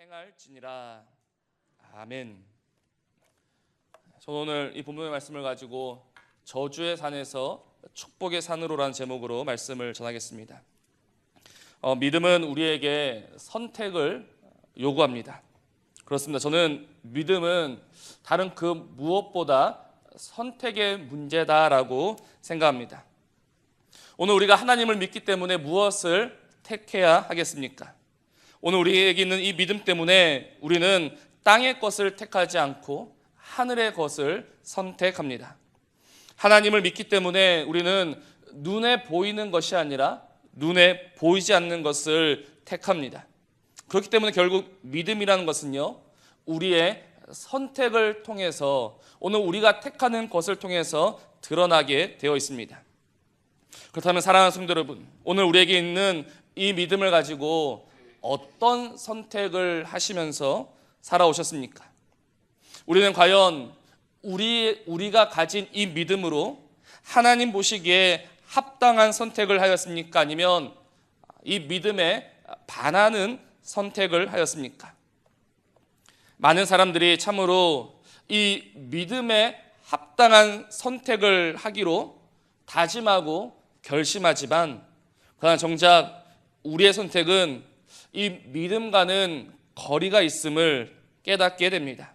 행할지니라. 아멘. 저는 오늘 이 본문의 말씀을 가지고 저주의 산에서 축복의 산으로라는 제목으로 말씀을 전하겠습니다. 믿음은 우리에게 선택을 요구합니다. 그렇습니다. 저는 믿음은 다른 그 무엇보다 선택의 문제다라고 생각합니다. 오늘 우리가 하나님을 믿기 때문에 무엇을 택해야 하겠습니까? 오늘 우리에게 있는 이 믿음 때문에 우리는 땅의 것을 택하지 않고 하늘의 것을 선택합니다. 하나님을 믿기 때문에 우리는 눈에 보이는 것이 아니라 눈에 보이지 않는 것을 택합니다. 그렇기 때문에 결국 믿음이라는 것은요, 우리의 선택을 통해서 오늘 우리가 택하는 것을 통해서 드러나게 되어 있습니다. 그렇다면 사랑하는 성도 여러분, 오늘 우리에게 있는 이 믿음을 가지고 어떤 선택을 하시면서 살아오셨습니까? 우리는 과연 우리가 가진 이 믿음으로 하나님 보시기에 합당한 선택을 하였습니까? 아니면 이 믿음에 반하는 선택을 하였습니까? 많은 사람들이 참으로 이 믿음에 합당한 선택을 하기로 다짐하고 결심하지만, 그러나 정작 우리의 선택은 이 믿음과는 거리가 있음을 깨닫게 됩니다.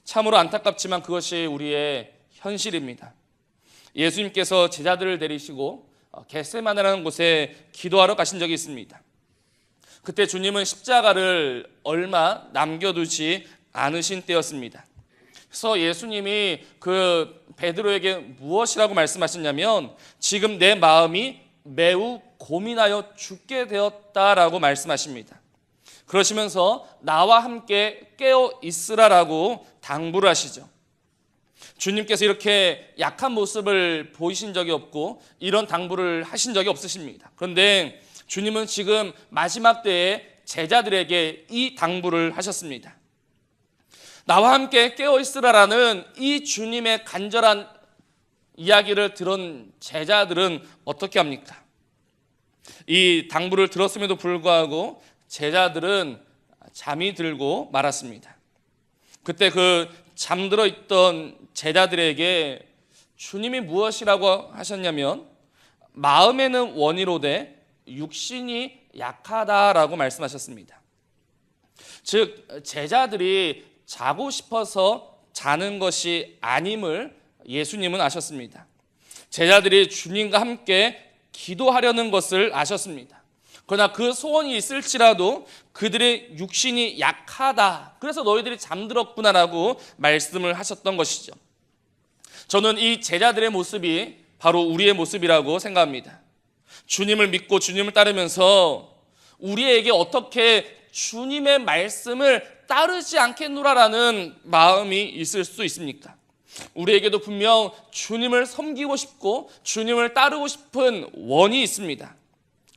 참으로 안타깝지만 그것이 우리의 현실입니다. 예수님께서 제자들을 데리시고 겟세마네라는 곳에 기도하러 가신 적이 있습니다. 그때 주님은 십자가를 얼마 남겨두지 않으신 때였습니다. 그래서 예수님이 그 베드로에게 무엇이라고 말씀하셨냐면, 지금 내 마음이 매우 고민하여 죽게 되었다라고 말씀하십니다. 그러시면서 나와 함께 깨어 있으라라고 당부를 하시죠. 주님께서 이렇게 약한 모습을 보이신 적이 없고 이런 당부를 하신 적이 없으십니다. 그런데 주님은 지금 마지막 때에 제자들에게 이 당부를 하셨습니다. 나와 함께 깨어 있으라라는 이 주님의 간절한 이야기를 들은 제자들은 어떻게 합니까? 이 당부를 들었음에도 불구하고 제자들은 잠이 들고 말았습니다. 그때 그 잠들어 있던 제자들에게 주님이 무엇이라고 하셨냐면, 마음에는 원이로되 육신이 약하다라고 말씀하셨습니다. 즉 제자들이 자고 싶어서 자는 것이 아님을 예수님은 아셨습니다. 제자들이 주님과 함께 기도하려는 것을 아셨습니다. 그러나 그 소원이 있을지라도 그들의 육신이 약하다, 그래서 너희들이 잠들었구나라고 말씀을 하셨던 것이죠. 저는 이 제자들의 모습이 바로 우리의 모습이라고 생각합니다. 주님을 믿고 주님을 따르면서 우리에게 어떻게 주님의 말씀을 따르지 않겠노라라는 마음이 있을 수 있습니까? 우리에게도 분명 주님을 섬기고 싶고 주님을 따르고 싶은 원이 있습니다.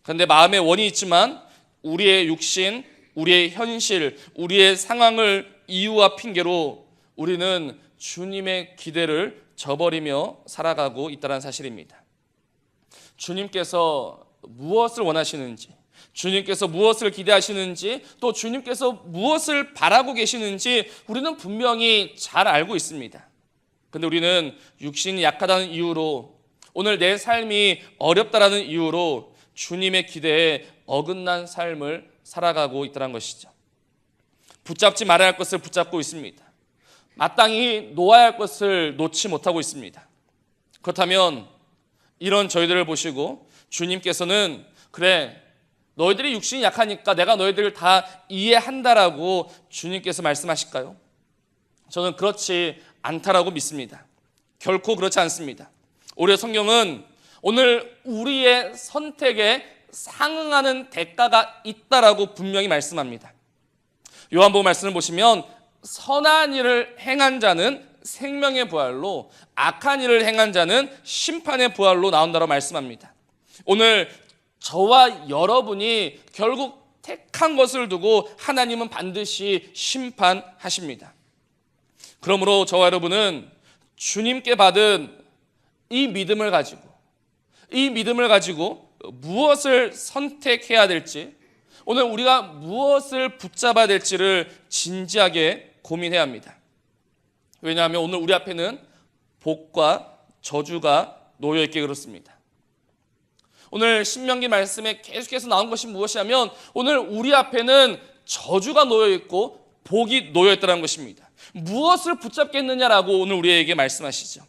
그런데 마음에 원이 있지만 우리의 육신, 우리의 현실, 우리의 상황을 이유와 핑계로 우리는 주님의 기대를 저버리며 살아가고 있다는 사실입니다. 주님께서 무엇을 원하시는지, 주님께서 무엇을 기대하시는지, 또 주님께서 무엇을 바라고 계시는지 우리는 분명히 잘 알고 있습니다. 그런데 우리는 육신이 약하다는 이유로, 오늘 내 삶이 어렵다라는 이유로 주님의 기대에 어긋난 삶을 살아가고 있다는 것이죠. 붙잡지 말아야 할 것을 붙잡고 있습니다. 마땅히 놓아야 할 것을 놓지 못하고 있습니다. 그렇다면 이런 저희들을 보시고 주님께서는, 그래, 너희들이 육신이 약하니까 내가 너희들을 다 이해한다라고 주님께서 말씀하실까요? 저는 그렇지 않다라고 믿습니다. 결코 그렇지 않습니다. 오히려 성경은 오늘 우리의 선택에 상응하는 대가가 있다라고 분명히 말씀합니다. 요한복음 말씀을 보시면 선한 일을 행한 자는 생명의 부활로, 악한 일을 행한 자는 심판의 부활로 나온다고 말씀합니다. 오늘 저와 여러분이 결국 택한 것을 두고 하나님은 반드시 심판하십니다. 그러므로 저와 여러분은 주님께 받은 이 믿음을 가지고 무엇을 선택해야 될지, 오늘 우리가 무엇을 붙잡아야 될지를 진지하게 고민해야 합니다. 왜냐하면 오늘 우리 앞에는 복과 저주가 놓여있게 그렇습니다. 오늘 신명기 말씀에 계속해서 나온 것이 무엇이냐면 오늘 우리 앞에는 저주가 놓여있고 복이 놓여있다는 것입니다. 무엇을 붙잡겠느냐라고 오늘 우리에게 말씀하시죠.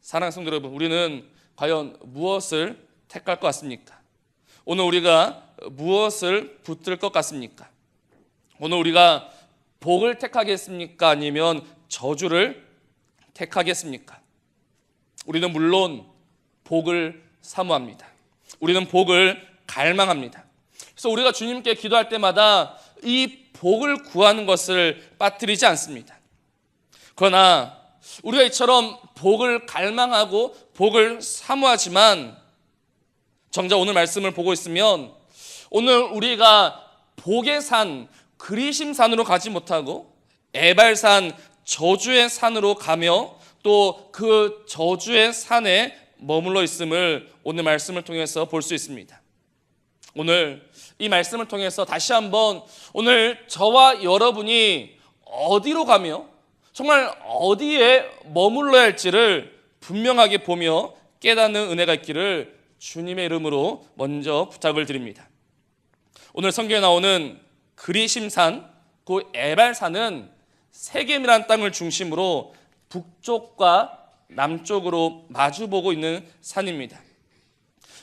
사랑하는 성도 여러분, 우리는 과연 무엇을 택할 것 같습니까? 오늘 우리가 무엇을 붙들 것 같습니까? 오늘 우리가 복을 택하겠습니까? 아니면 저주를 택하겠습니까? 우리는 물론 복을 사모합니다. 우리는 복을 갈망합니다. 그래서 우리가 주님께 기도할 때마다 이 복을 구하는 것을 빠뜨리지 않습니다. 그러나 우리가 이처럼 복을 갈망하고 복을 사모하지만 정작 오늘 말씀을 보고 있으면 오늘 우리가 복의 산, 그리심산으로 가지 못하고 에발산, 저주의 산으로 가며 또 그 저주의 산에 머물러 있음을 오늘 말씀을 통해서 볼 수 있습니다. 오늘 이 말씀을 통해서 다시 한번 오늘 저와 여러분이 어디로 가며 정말 어디에 머물러야 할지를 분명하게 보며 깨닫는 은혜가 있기를 주님의 이름으로 먼저 부탁을 드립니다. 오늘 성경에 나오는 그리심산, 그 에발산은 세겜이라는 땅을 중심으로 북쪽과 남쪽으로 마주보고 있는 산입니다.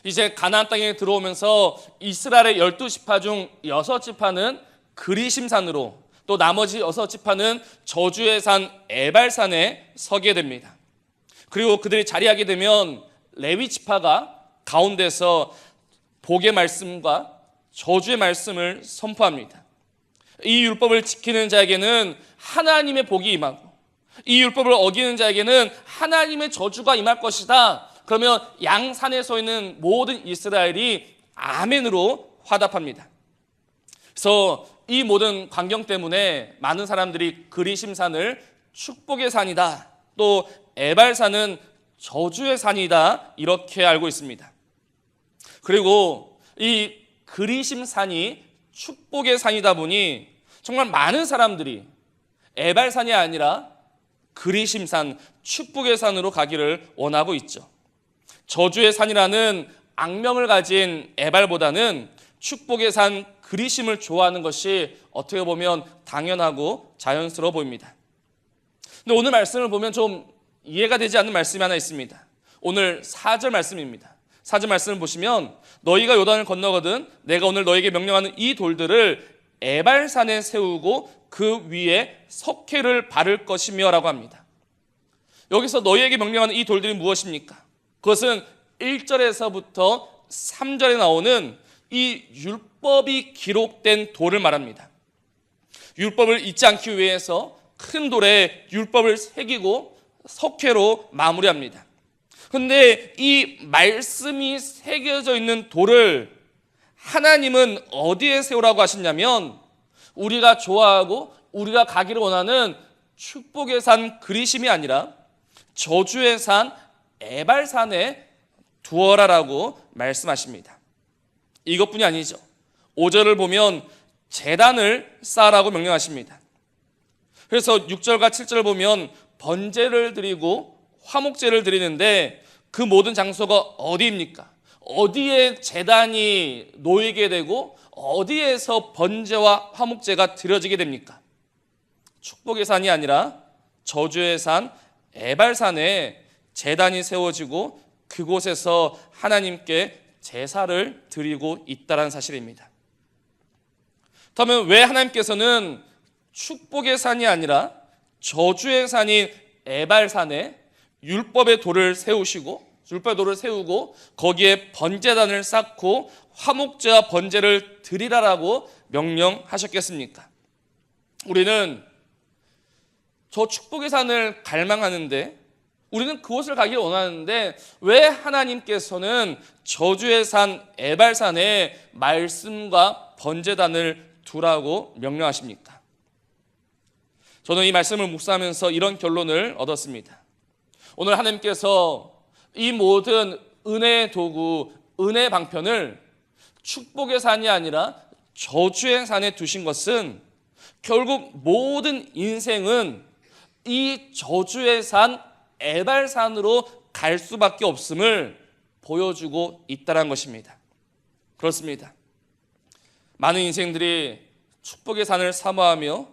이제 가나안 땅에 들어오면서 이스라엘의 12지파 중 6지파는 그리심산으로 또 나머지 6지파는 저주의 산 에발산에 서게 됩니다. 그리고 그들이 자리하게 되면 레위 지파가 가운데서 복의 말씀과 저주의 말씀을 선포합니다. 이 율법을 지키는 자에게는 하나님의 복이 임하고 이 율법을 어기는 자에게는 하나님의 저주가 임할 것이다. 그러면 양산에 서 있는 모든 이스라엘이 아멘으로 화답합니다. 그래서 이 모든 광경 때문에 많은 사람들이 그리심산을 축복의 산이다, 또 에발산은 저주의 산이다, 이렇게 알고 있습니다. 그리고 이 그리심산이 축복의 산이다 보니 정말 많은 사람들이 에발산이 아니라 그리심산, 축복의 산으로 가기를 원하고 있죠. 저주의 산이라는 악명을 가진 에발보다는 축복의 산 그리심을 좋아하는 것이 어떻게 보면 당연하고 자연스러워 보입니다. 근데 오늘 말씀을 보면 좀 이해가 되지 않는 말씀이 하나 있습니다. 오늘 4절 말씀입니다. 4절 말씀을 보시면 너희가 요단을 건너거든 내가 오늘 너희에게 명령하는 이 돌들을 에발산에 세우고 그 위에 석회를 바를 것이며 라고 합니다. 여기서 너희에게 명령하는 이 돌들이 무엇입니까? 그것은 1절에서부터 3절에 나오는 이 율법이 기록된 돌을 말합니다. 율법을 잊지 않기 위해서 큰 돌에 율법을 새기고 석회로 마무리합니다. 그런데 이 말씀이 새겨져 있는 돌을 하나님은 어디에 세우라고 하셨냐면 우리가 좋아하고 우리가 가기를 원하는 축복의 산 그리심이 아니라 저주의 산 에발산에 두어라라고 말씀하십니다. 이것뿐이 아니죠. 5절을 보면 제단을 쌓으라고 명령하십니다. 그래서 6절과 7절을 보면 번제를 드리고 화목제를 드리는데 그 모든 장소가 어디입니까? 어디에 제단이 놓이게 되고 어디에서 번제와 화목제가 드려지게 됩니까? 축복의 산이 아니라 저주의 산 에발산에 제단이 세워지고 그곳에서 하나님께 제사를 드리고 있다는 사실입니다. 그렇다면 왜 하나님께서는 축복의 산이 아니라 저주의 산인 에발산에 율법의 돌을 세우시고 율법의 돌을 세우고 거기에 번제단을 쌓고 화목제와 번제를 드리라라고 명령하셨겠습니까? 우리는 저 축복의 산을 갈망하는데 우리는 그곳을 가기를 원하는데 왜 하나님께서는 저주의 산 에발산에 말씀과 번제단을 두라고 명령하십니까? 저는 이 말씀을 묵상하면서 이런 결론을 얻었습니다. 오늘 하나님께서 이 모든 은혜의 도구, 은혜의 방편을 축복의 산이 아니라 저주의 산에 두신 것은 결국 모든 인생은 이 저주의 산 에발산으로 갈 수밖에 없음을 보여주고 있다는 것입니다. 그렇습니다. 많은 인생들이 축복의 산을 사모하며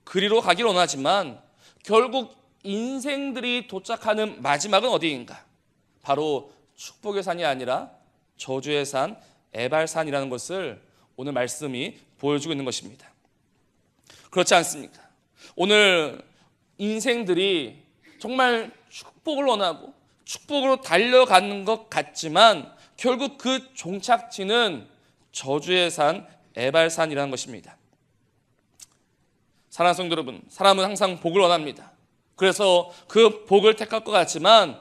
그리로 가기를 원하지만 결국 인생들이 도착하는 마지막은 어디인가? 바로 축복의 산이 아니라 저주의 산 에발산이라는 것을 오늘 말씀이 보여주고 있는 것입니다. 그렇지 않습니까? 오늘 인생들이 정말 축복을 원하고 축복으로 달려가는 것 같지만 결국 그 종착지는 저주의 산 에발산이라는 것입니다. 사랑하는 성도 여러분, 사람은 항상 복을 원합니다. 그래서 그 복을 택할 것 같지만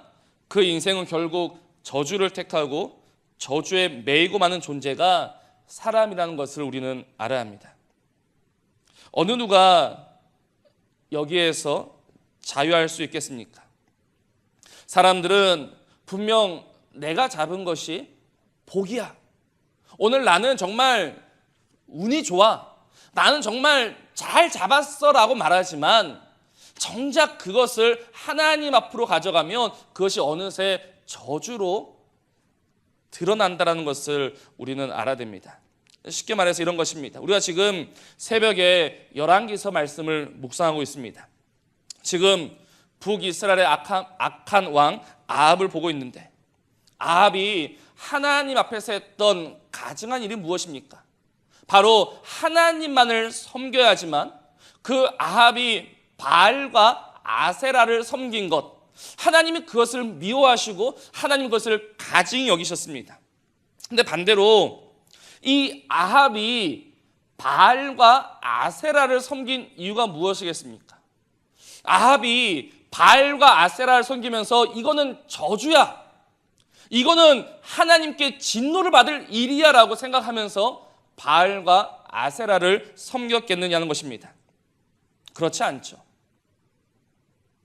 그 인생은 결국 저주를 택하고 저주에 매이고 마는 존재가 사람이라는 것을 우리는 알아야 합니다. 어느 누가 여기에서 자유할 수 있겠습니까? 사람들은 분명 내가 잡은 것이 복이야. 오늘 나는 정말 운이 좋아. 나는 정말 잘 잡았어 라고 말하지만 정작 그것을 하나님 앞으로 가져가면 그것이 어느새 저주로 드러난다는 것을 우리는 알아야 됩니다. 쉽게 말해서 이런 것입니다. 우리가 지금 새벽에 열왕기서 말씀을 묵상하고 있습니다. 지금 북이스라엘의 악한 왕 아합을 보고 있는데 아합이 하나님 앞에서 했던 가증한 일이 무엇입니까? 바로 하나님만을 섬겨야지만 그 아합이 바알과 아세라를 섬긴 것, 하나님이 그것을 미워하시고 하나님 그것을 가증히 여기셨습니다. 근데 반대로 이 아합이 바알과 아세라를 섬긴 이유가 무엇이겠습니까? 아합이 바알과 아세라를 섬기면서 이거는 저주야, 이거는 하나님께 진노를 받을 일이야 라고 생각하면서 바알과 아세라를 섬겼겠느냐는 것입니다. 그렇지 않죠.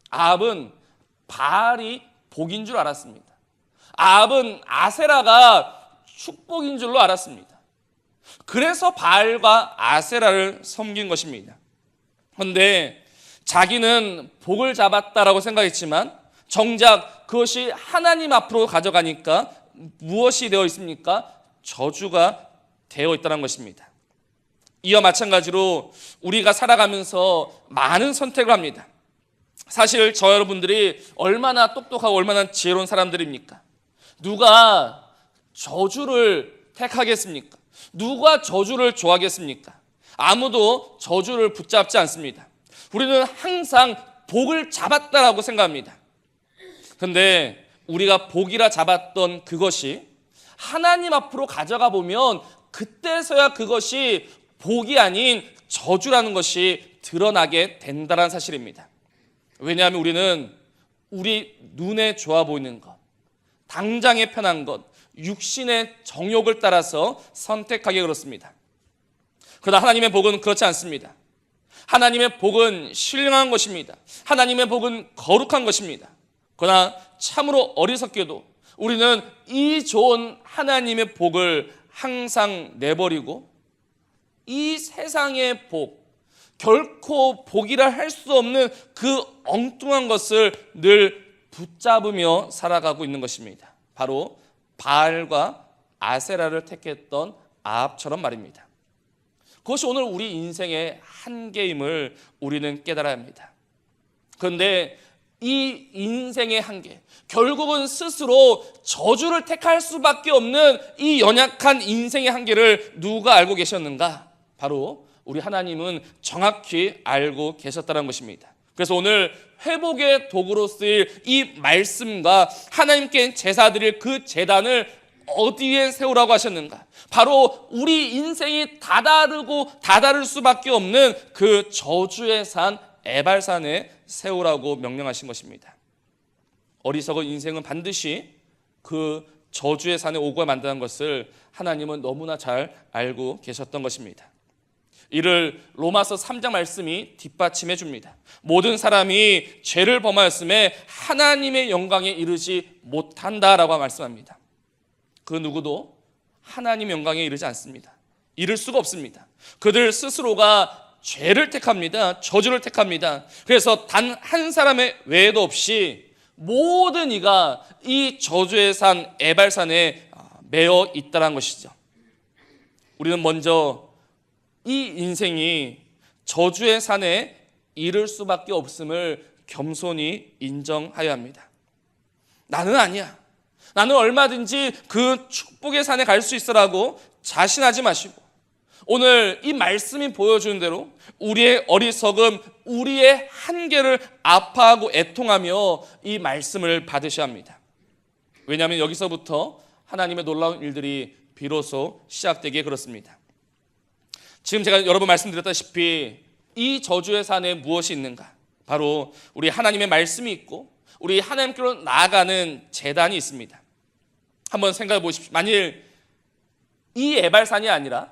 아합은 바알이 복인 줄 알았습니다. 아합은 아세라가 축복인 줄로 알았습니다. 그래서 바알과 아세라를 섬긴 것입니다. 그런데 자기는 복을 잡았다라고 생각했지만 정작 그것이 하나님 앞으로 가져가니까 무엇이 되어 있습니까? 저주가 되어 있다는 것입니다. 이와 마찬가지로 우리가 살아가면서 많은 선택을 합니다. 사실 저 여러분들이 얼마나 똑똑하고 얼마나 지혜로운 사람들입니까? 누가 저주를 택하겠습니까? 누가 저주를 좋아하겠습니까? 아무도 저주를 붙잡지 않습니다. 우리는 항상 복을 잡았다라고 생각합니다. 그런데 우리가 복이라 잡았던 그것이 하나님 앞으로 가져가 보면 그때서야 그것이 복이 아닌 저주라는 것이 드러나게 된다는 사실입니다. 왜냐하면 우리는 우리 눈에 좋아 보이는 것, 당장에 편한 것, 육신의 정욕을 따라서 선택하게 그렇습니다. 그러나 하나님의 복은 그렇지 않습니다. 하나님의 복은 신령한 것입니다. 하나님의 복은 거룩한 것입니다. 그러나 참으로 어리석게도 우리는 이 좋은 하나님의 복을 항상 내버리고 이 세상의 복, 결코 복이라 할 수 없는 그 엉뚱한 것을 늘 붙잡으며 살아가고 있는 것입니다. 바로 바알과 아세라를 택했던 아합처럼 말입니다. 그것이 오늘 우리 인생의 한계임을 우리는 깨달아야 합니다. 그런데 이 인생의 한계, 결국은 스스로 저주를 택할 수밖에 없는 이 연약한 인생의 한계를 누가 알고 계셨는가? 바로 우리 하나님은 정확히 알고 계셨다는 것입니다. 그래서 오늘 회복의 도구로 쓰일 이 말씀과 하나님께 제사 드릴 그 제단을 어디에 세우라고 하셨는가? 바로 우리 인생이 다다를 수밖에 없는 그 저주의 산 에발산에 세우라고 명령하신 것입니다. 어리석은 인생은 반드시 그 저주의 산에 오고 만드는 것을 하나님은 너무나 잘 알고 계셨던 것입니다. 이를 로마서 3장 말씀이 뒷받침해 줍니다. 모든 사람이 죄를 범하였음에 하나님의 영광에 이르지 못한다라고 말씀합니다. 그 누구도 하나님 영광에 이르지 않습니다. 이를 수가 없습니다. 그들 스스로가 죄를 택합니다. 저주를 택합니다. 그래서 단 한 사람의 외에도 없이 모든 이가 이 저주의 산 에발산에 매어 있다는 것이죠. 우리는 먼저 이 인생이 저주의 산에 이를 수밖에 없음을 겸손히 인정하여야 합니다. 나는 아니야. 나는 얼마든지 그 축복의 산에 갈 수 있어라고 자신하지 마시고, 오늘 이 말씀이 보여주는 대로 우리의 어리석음, 우리의 한계를 아파하고 애통하며 이 말씀을 받으셔야 합니다. 왜냐하면 여기서부터 하나님의 놀라운 일들이 비로소 시작되기에 그렇습니다. 지금 제가 여러 번 말씀드렸다시피 이 저주의 산에 무엇이 있는가? 바로 우리 하나님의 말씀이 있고 우리 하나님께로 나아가는 제단이 있습니다. 한번 생각해 보십시오. 만일 이 에발산이 아니라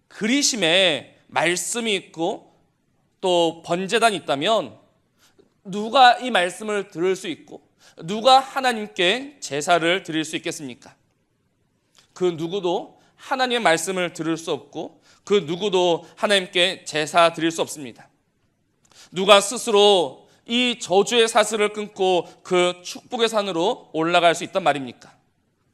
그리심에 말씀이 있고 또 번제단이 있다면 누가 이 말씀을 들을 수 있고 누가 하나님께 제사를 드릴 수 있겠습니까? 그 누구도 하나님의 말씀을 들을 수 없고 그 누구도 하나님께 제사 드릴 수 없습니다. 누가 스스로 이 저주의 사슬을 끊고 그 축복의 산으로 올라갈 수 있단 말입니까?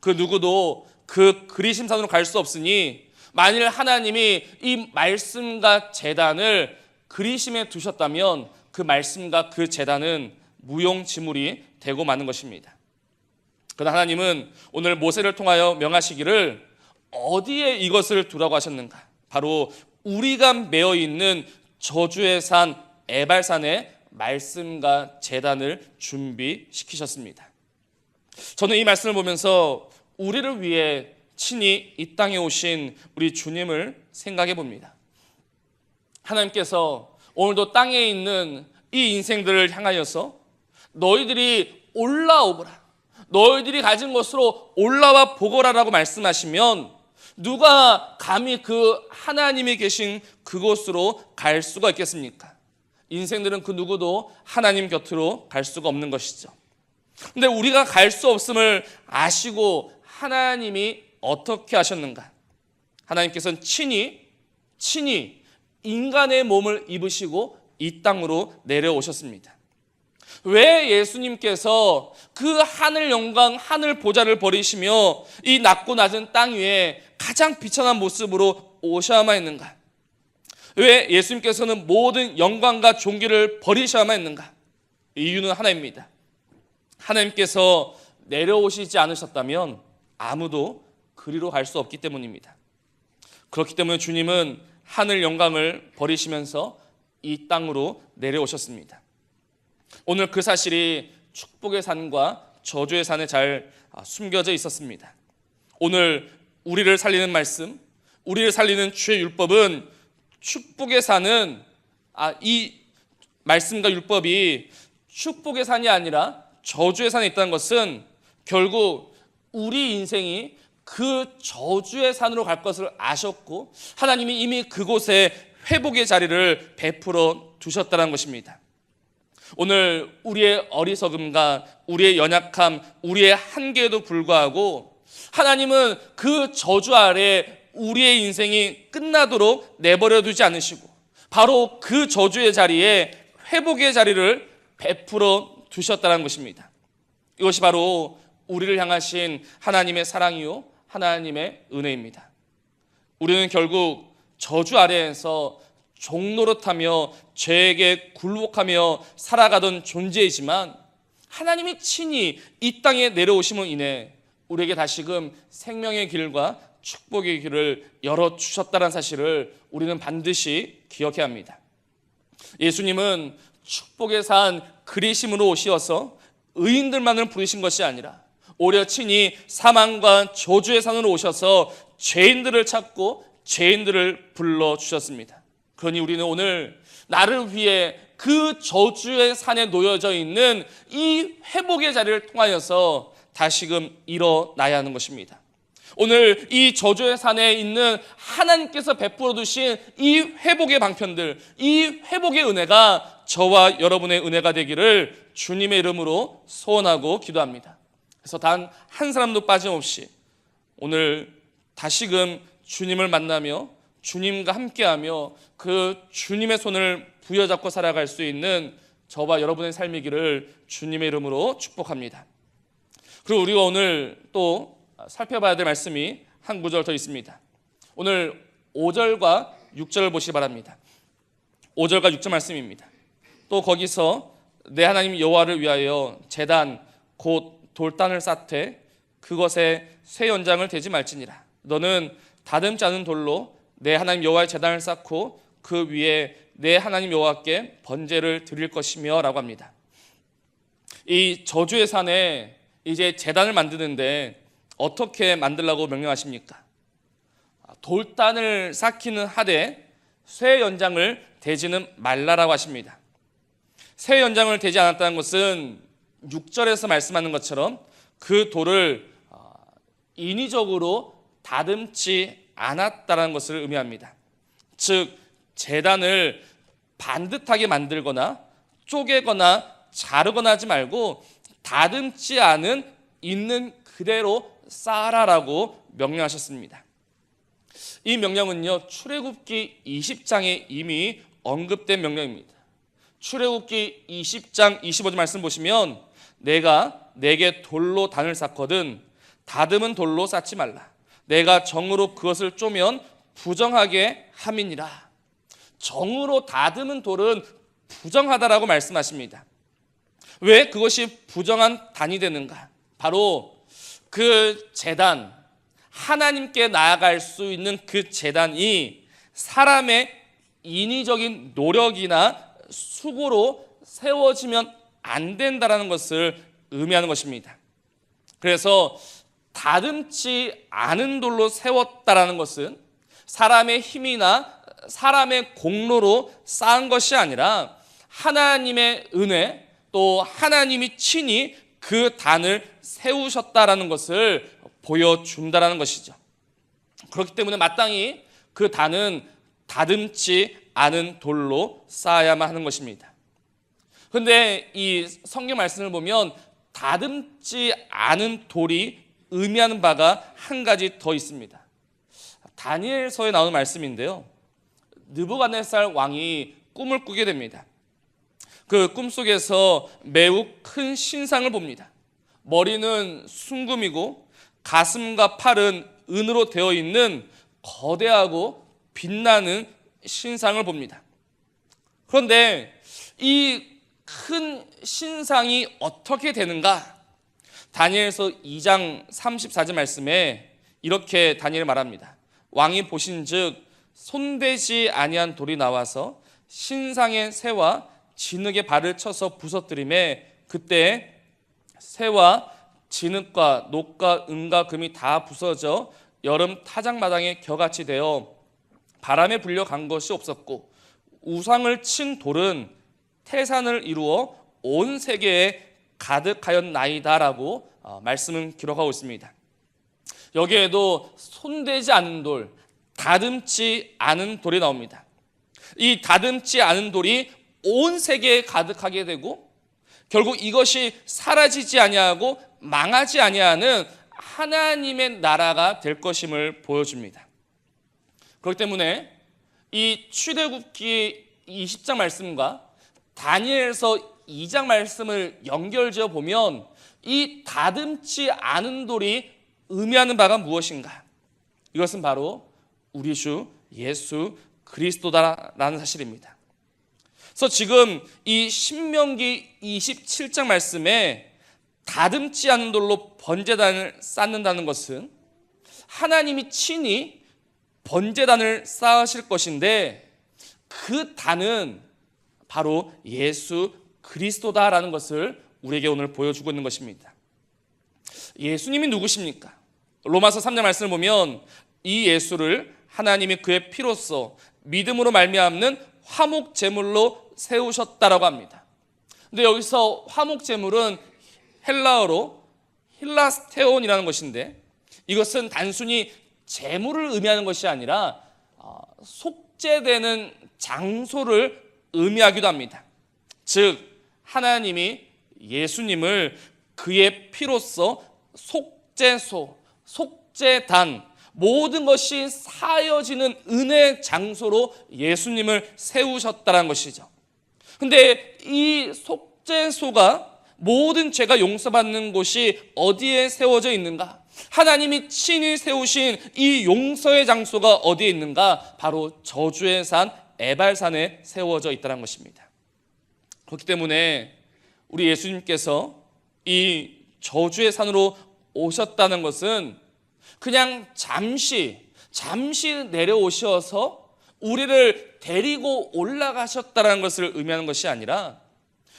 그 누구도 그 그리심산으로 갈 수 없으니 만일 하나님이 이 말씀과 제단을 그리심에 두셨다면 그 말씀과 그 제단은 무용지물이 되고 마는 것입니다. 그러나 하나님은 오늘 모세를 통하여 명하시기를 어디에 이것을 두라고 하셨는가? 바로 우리가 매어 있는 저주의 산 에발산에 말씀과 제단을 준비시키셨습니다. 저는 이 말씀을 보면서 우리를 위해 친히 이 땅에 오신 우리 주님을 생각해 봅니다. 하나님께서 오늘도 땅에 있는 이 인생들을 향하여서 너희들이 올라오거라, 너희들이 가진 것으로 올라와 보거라라고 말씀하시면 누가 감히 그 하나님이 계신 그곳으로 갈 수가 있겠습니까? 인생들은 그 누구도 하나님 곁으로 갈 수가 없는 것이죠. 근데 우리가 갈 수 없음을 아시고 하나님이 어떻게 하셨는가? 하나님께서는 친히 인간의 몸을 입으시고 이 땅으로 내려오셨습니다. 왜 예수님께서 그 하늘 영광, 하늘 보좌를 버리시며 이 낮고 낮은 땅 위에 가장 비천한 모습으로 오셔야만 했는가? 왜 예수님께서는 모든 영광과 존귀를 버리셔야만 했는가? 이유는 하나입니다. 하나님께서 내려오시지 않으셨다면 아무도 그리로 갈 수 없기 때문입니다. 그렇기 때문에 주님은 하늘 영광을 버리시면서 이 땅으로 내려오셨습니다. 오늘 그 사실이 축복의 산과 저주의 산에 잘 숨겨져 있었습니다. 오늘 우리를 살리는 말씀, 우리를 살리는 주의 율법은 축복의 산은 이 말씀과 율법이 축복의 산이 아니라 저주의 산에 있다는 것은 결국 우리 인생이 그 저주의 산으로 갈 것을 아셨고 하나님이 이미 그곳에 회복의 자리를 베풀어 두셨다는 것입니다. 오늘 우리의 어리석음과 우리의 연약함, 우리의 한계에도 불구하고 하나님은 그 저주 아래 우리의 인생이 끝나도록 내버려 두지 않으시고 바로 그 저주의 자리에 회복의 자리를 베풀어 두셨다는 것입니다. 이것이 바로 우리를 향하신 하나님의 사랑이요 하나님의 은혜입니다. 우리는 결국 저주 아래에서 종노릇하며 죄에게 굴복하며 살아가던 존재이지만 하나님이 친히 이 땅에 내려오심으로 인해 우리에게 다시금 생명의 길과 축복의 길을 열어주셨다는 사실을 우리는 반드시 기억해야 합니다. 예수님은 축복의 산 그리심으로 오시어서 의인들만을 부르신 것이 아니라 오히려 친히 사망과 저주의 산으로 오셔서 죄인들을 찾고 죄인들을 불러주셨습니다. 그러니 우리는 오늘 나를 위해 그 저주의 산에 놓여져 있는 이 회복의 자리를 통하여서 다시금 일어나야 하는 것입니다. 오늘 이 저주의 산에 있는 하나님께서 베풀어 두신 이 회복의 방편들, 이 회복의 은혜가 저와 여러분의 은혜가 되기를 주님의 이름으로 소원하고 기도합니다. 그래서 단 한 사람도 빠짐없이 오늘 다시금 주님을 만나며 주님과 함께하며 그 주님의 손을 부여잡고 살아갈 수 있는 저와 여러분의 삶이기를 주님의 이름으로 축복합니다. 그리고 우리가 오늘 또 살펴봐야 될 말씀이 한 구절 더 있습니다. 오늘 5절과 6절을 보시기 바랍니다. 5절과 6절 말씀입니다. 또 거기서 내 하나님 여호와를 위하여 제단 곧 돌단을 쌓되 그것에 쇠 연장을 대지 말지니라. 너는 다듬지 않은 돌로 내 하나님 여호와의 제단을 쌓고 그 위에 내 하나님 여호와께 번제를 드릴 것이며 라고 합니다. 이 저주의 산에 이제 제단을 만드는데 어떻게 만들라고 명령하십니까? 돌단을 쌓기는 하되 쇠 연장을 대지는 말라라고 하십니다. 쇠 연장을 대지 않았다는 것은 6절에서 말씀하는 것처럼 그 돌을 인위적으로 다듬지 않았다는 것을 의미합니다. 즉 제단을 반듯하게 만들거나 쪼개거나 자르거나 하지 말고 다듬지 않은 있는 그대로 쌓아라라고 명령하셨습니다. 이 명령은요 출애굽기 20장에 이미 언급된 명령입니다. 출애굽기 20장 25절 말씀 보시면 내가 내게 돌로 단을 쌓거든 다듬은 돌로 쌓지 말라. 내가 정으로 그것을 쪼면 부정하게 함이니라. 정으로 다듬은 돌은 부정하다라고 말씀하십니다. 왜 그것이 부정한 단이 되는가? 바로 그 제단, 하나님께 나아갈 수 있는 그 제단이 사람의 인위적인 노력이나 수고로 세워지면 안 된다는 것을 의미하는 것입니다. 그래서 다듬지 않은 돌로 세웠다라는 것은 사람의 힘이나 사람의 공로로 쌓은 것이 아니라 하나님의 은혜 또 하나님이 친히 그 단을 세우셨다라는 것을 보여준다라는 것이죠. 그렇기 때문에 마땅히 그 단은 다듬지 않은 돌로 쌓아야만 하는 것입니다. 그런데 이 성경 말씀을 보면 다듬지 않은 돌이 의미하는 바가 한 가지 더 있습니다. 다니엘서에 나오는 말씀인데요. 느부갓네살 왕이 꿈을 꾸게 됩니다. 그 꿈속에서 매우 큰 신상을 봅니다. 머리는 순금이고 가슴과 팔은 은으로 되어 있는 거대하고 빛나는 신상을 봅니다. 그런데 이 큰 신상이 어떻게 되는가? 다니엘서 2장 34절 말씀에 이렇게 다니엘 말합니다. 왕이 보신즉 손대지 아니한 돌이 나와서 신상의 새와 진흙에 발을 쳐서 부서뜨리매 그때 새와 진흙과 녹과 은과 금이 다 부서져 여름 타작마당에 겨같이 되어 바람에 불려간 것이 없었고 우상을 친 돌은 태산을 이루어 온 세계에 가득하였나이다라고 말씀은 기록하고 있습니다. 여기에도 손대지 않은 돌, 다듬지 않은 돌이 나옵니다. 이 다듬지 않은 돌이 온 세계에 가득하게 되고 결국 이것이 사라지지 아니하고 망하지 아니하는 하나님의 나라가 될 것임을 보여줍니다. 그렇기 때문에 이 출애굽기 20장 말씀과 다니엘서 2장 말씀을 연결지어 보면 이 다듬지 않은 돌이 의미하는 바가 무엇인가? 이것은 바로 우리 주 예수 그리스도다라는 사실입니다. 그래서 지금 이 신명기 27장 말씀에 다듬지 않은 돌로 번제단을 쌓는다는 것은 하나님이 친히 번제단을 쌓으실 것인데 그 단은 바로 예수 그리스도다라는 것을 우리에게 오늘 보여주고 있는 것입니다. 예수님이 누구십니까? 로마서 3장 말씀을 보면 이 예수를 하나님이 그의 피로써 믿음으로 말미암는 화목 제물로 세우셨다라고 합니다. 근데 여기서 화목 제물은 헬라어로 힐라스테온이라는 것인데 이것은 단순히 제물을 의미하는 것이 아니라 속죄되는 장소를 의미하기도 합니다. 즉 하나님이 예수님을 그의 피로써 속죄소, 속죄단, 모든 것이 사여지는 은혜 장소로 예수님을 세우셨다는 것이죠. 근데 이 속죄소가 모든 죄가 용서받는 곳이 어디에 세워져 있는가? 하나님이 친히 세우신 이 용서의 장소가 어디에 있는가? 바로 저주의 산 에발산에 세워져 있다는 것입니다. 그렇기 때문에 우리 예수님께서 이 저주의 산으로 오셨다는 것은 그냥 잠시 내려오셔서 우리를 데리고 올라가셨다는 것을 의미하는 것이 아니라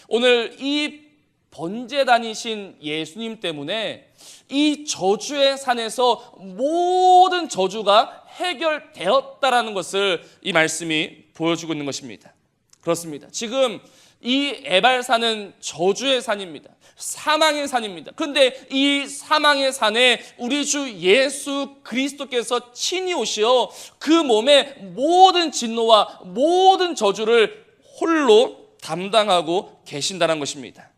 오늘 이 번제단이신 예수님 때문에 이 저주의 산에서 모든 저주가 해결되었다라는 것을 이 말씀이 보여주고 있는 것입니다. 그렇습니다. 지금 이 에발산은 저주의 산입니다. 사망의 산입니다. 그런데 이 사망의 산에 우리 주 예수 그리스도께서 친히 오시어 그 몸의 모든 진노와 모든 저주를 홀로 담당하고 계신다는 것입니다.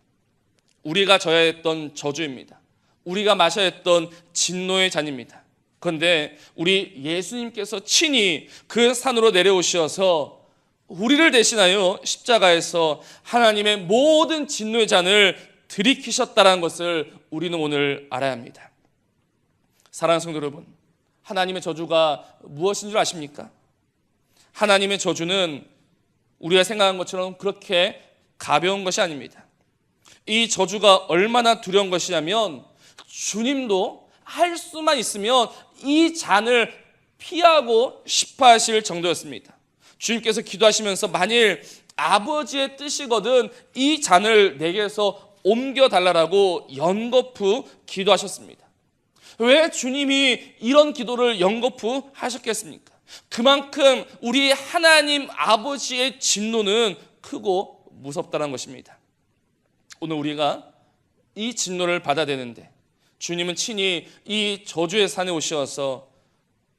우리가 져야 했던 저주입니다. 우리가 마셔야 했던 진노의 잔입니다. 그런데 우리 예수님께서 친히 그 산으로 내려오셔서 우리를 대신하여 십자가에서 하나님의 모든 진노의 잔을 들이키셨다는 것을 우리는 오늘 알아야 합니다. 사랑하는 성도 여러분, 하나님의 저주가 무엇인 줄 아십니까? 하나님의 저주는 우리가 생각한 것처럼 그렇게 가벼운 것이 아닙니다. 이 저주가 얼마나 두려운 것이냐면 주님도 할 수만 있으면 이 잔을 피하고 싶어 하실 정도였습니다. 주님께서 기도하시면서 만일 아버지의 뜻이거든 이 잔을 내게서 옮겨달라고 연거푸 기도하셨습니다. 왜 주님이 이런 기도를 연거푸 하셨겠습니까? 그만큼 우리 하나님 아버지의 진노는 크고 무섭다는 것입니다. 오늘 우리가 이 진노를 받아내는데 주님은 친히 이 저주의 산에 오셔서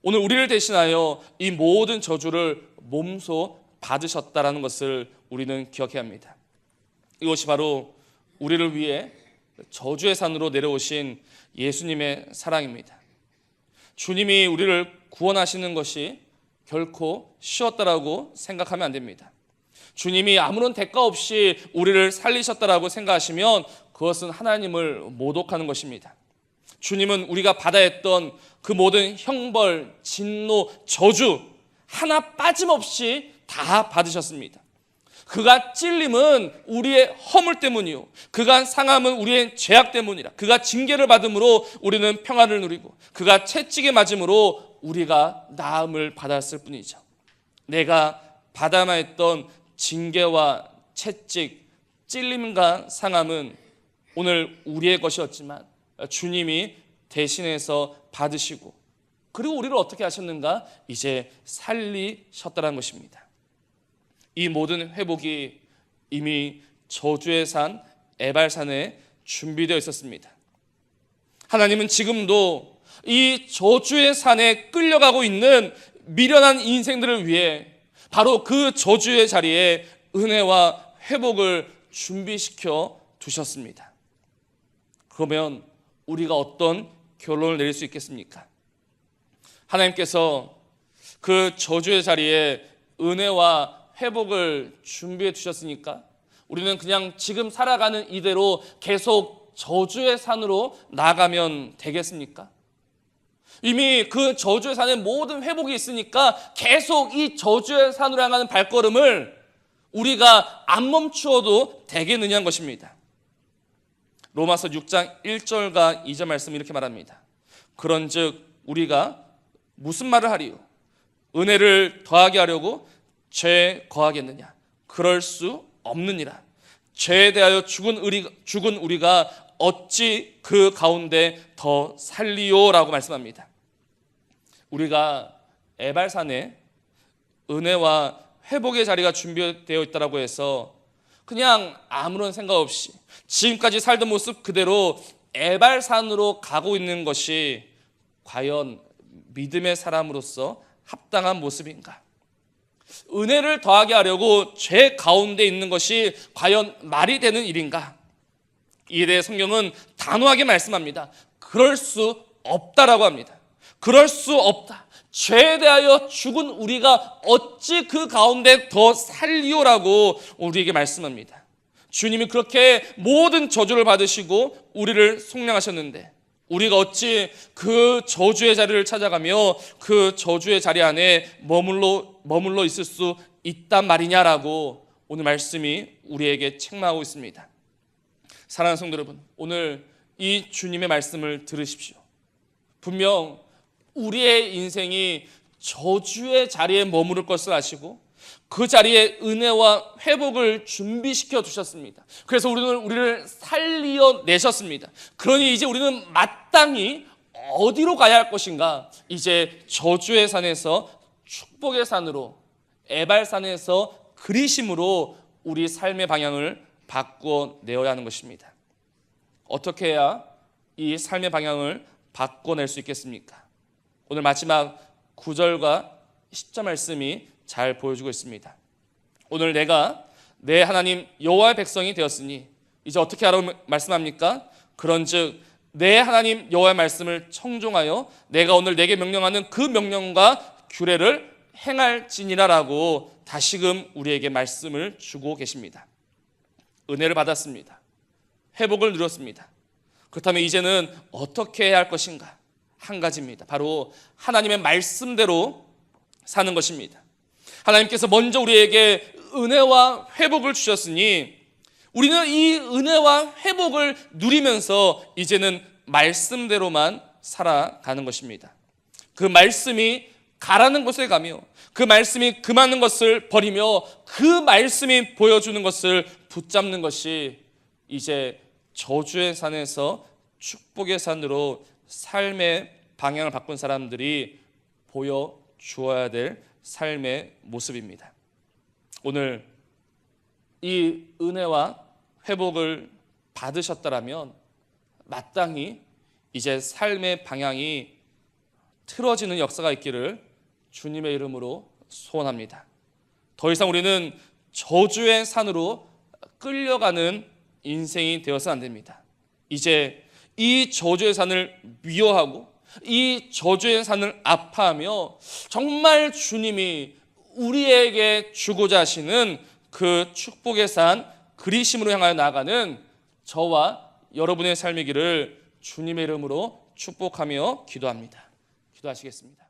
오늘 우리를 대신하여 이 모든 저주를 몸소 받으셨다라는 것을 우리는 기억해야 합니다. 이것이 바로 우리를 위해 저주의 산으로 내려오신 예수님의 사랑입니다. 주님이 우리를 구원하시는 것이 결코 쉬웠다라고 생각하면 안 됩니다. 주님이 아무런 대가 없이 우리를 살리셨다라고 생각하시면 그것은 하나님을 모독하는 것입니다. 주님은 우리가 받아야 했던 그 모든 형벌, 진노, 저주 하나 빠짐없이 다 받으셨습니다. 그가 찔림은 우리의 허물 때문이요, 그가 상함은 우리의 죄악 때문이라. 그가 징계를 받음으로 우리는 평안을 누리고 그가 채찍에 맞음으로 우리가 나음을 받았을 뿐이죠. 내가 받아야 했던 징계와 채찍, 찔림과 상함은 오늘 우리의 것이었지만 주님이 대신해서 받으시고 그리고 우리를 어떻게 하셨는가? 이제 살리셨다는 것입니다. 이 모든 회복이 이미 저주의 산 에발산에 준비되어 있었습니다. 하나님은 지금도 이 저주의 산에 끌려가고 있는 미련한 인생들을 위해 바로 그 저주의 자리에 은혜와 회복을 준비시켜 두셨습니다. 그러면 우리가 어떤 결론을 내릴 수 있겠습니까? 하나님께서 그 저주의 자리에 은혜와 회복을 준비해 두셨으니까 우리는 그냥 지금 살아가는 이대로 계속 저주의 산으로 나가면 되겠습니까? 이미 그 저주의 산에 모든 회복이 있으니까 계속 이 저주의 산으로 향하는 발걸음을 우리가 안 멈추어도 되겠느냐는 것입니다. 로마서 6장 1절과 2절 말씀 이렇게 말합니다. 그런즉 우리가 무슨 말을 하리요? 은혜를 더하게 하려고 죄에 거하겠느냐? 그럴 수 없느니라. 죄에 대하여 죽은 우리가 어찌 그 가운데 더 살리요라고 말씀합니다. 우리가 에발산에 은혜와 회복의 자리가 준비되어 있다고 해서 그냥 아무런 생각 없이 지금까지 살던 모습 그대로 에발산으로 가고 있는 것이 과연 믿음의 사람으로서 합당한 모습인가? 은혜를 더하게 하려고 죄 가운데 있는 것이 과연 말이 되는 일인가? 이에 대해 성경은 단호하게 말씀합니다. 그럴 수 없다라고 합니다. 그럴 수 없다. 죄에 대하여 죽은 우리가 어찌 그 가운데 더 살리오라고 우리에게 말씀합니다. 주님이 그렇게 모든 저주를 받으시고 우리를 속량하셨는데 우리가 어찌 그 저주의 자리를 찾아가며 그 저주의 자리 안에 머물러 있을 수 있단 말이냐라고 오늘 말씀이 우리에게 책망하고 있습니다. 사랑하는 성도 여러분, 오늘 이 주님의 말씀을 들으십시오. 분명 우리의 인생이 저주의 자리에 머무를 것을 아시고 그 자리에 은혜와 회복을 준비시켜 두셨습니다. 그래서 우리를 살리어 내셨습니다. 그러니 이제 우리는 마땅히 어디로 가야 할 것인가? 이제 저주의 산에서 축복의 산으로, 에발산에서 그리심으로 우리 삶의 방향을 바꿔 내어야 하는 것입니다. 어떻게 해야 이 삶의 방향을 바꿔낼 수 있겠습니까? 오늘 마지막 9절과 10절 말씀이 잘 보여주고 있습니다. 오늘 내가 내 하나님 여호와의 백성이 되었으니 이제 어떻게 하라고 말씀합니까? 그런즉 내 하나님 여호와의 말씀을 청종하여 내가 오늘 내게 명령하는 그 명령과 규례를 행할지니라라고 다시금 우리에게 말씀을 주고 계십니다. 은혜를 받았습니다. 회복을 누렸습니다. 그렇다면 이제는 어떻게 해야 할 것인가? 한 가지입니다. 바로 하나님의 말씀대로 사는 것입니다. 하나님께서 먼저 우리에게 은혜와 회복을 주셨으니 우리는 이 은혜와 회복을 누리면서 이제는 말씀대로만 살아가는 것입니다. 그 말씀이 가라는 곳에 가며 그 말씀이 금하는 것을 버리며 그 말씀이 보여주는 것을 붙잡는 것이 이제 저주의 산에서 축복의 산으로 삶의 방향을 바꾼 사람들이 보여주어야 될 삶의 모습입니다. 오늘 이 은혜와 회복을 받으셨다라면 마땅히 이제 삶의 방향이 틀어지는 역사가 있기를 주님의 이름으로 소원합니다. 더 이상 우리는 저주의 산으로 끌려가는 인생이 되어서는 안 됩니다. 이제 이 저주의 산을 미워하고 이 저주의 산을 아파하며 정말 주님이 우리에게 주고자 하시는 그 축복의 산 그리심으로 향하여 나아가는 저와 여러분의 삶이기를 주님의 이름으로 축복하며 기도합니다. 기도하시겠습니다.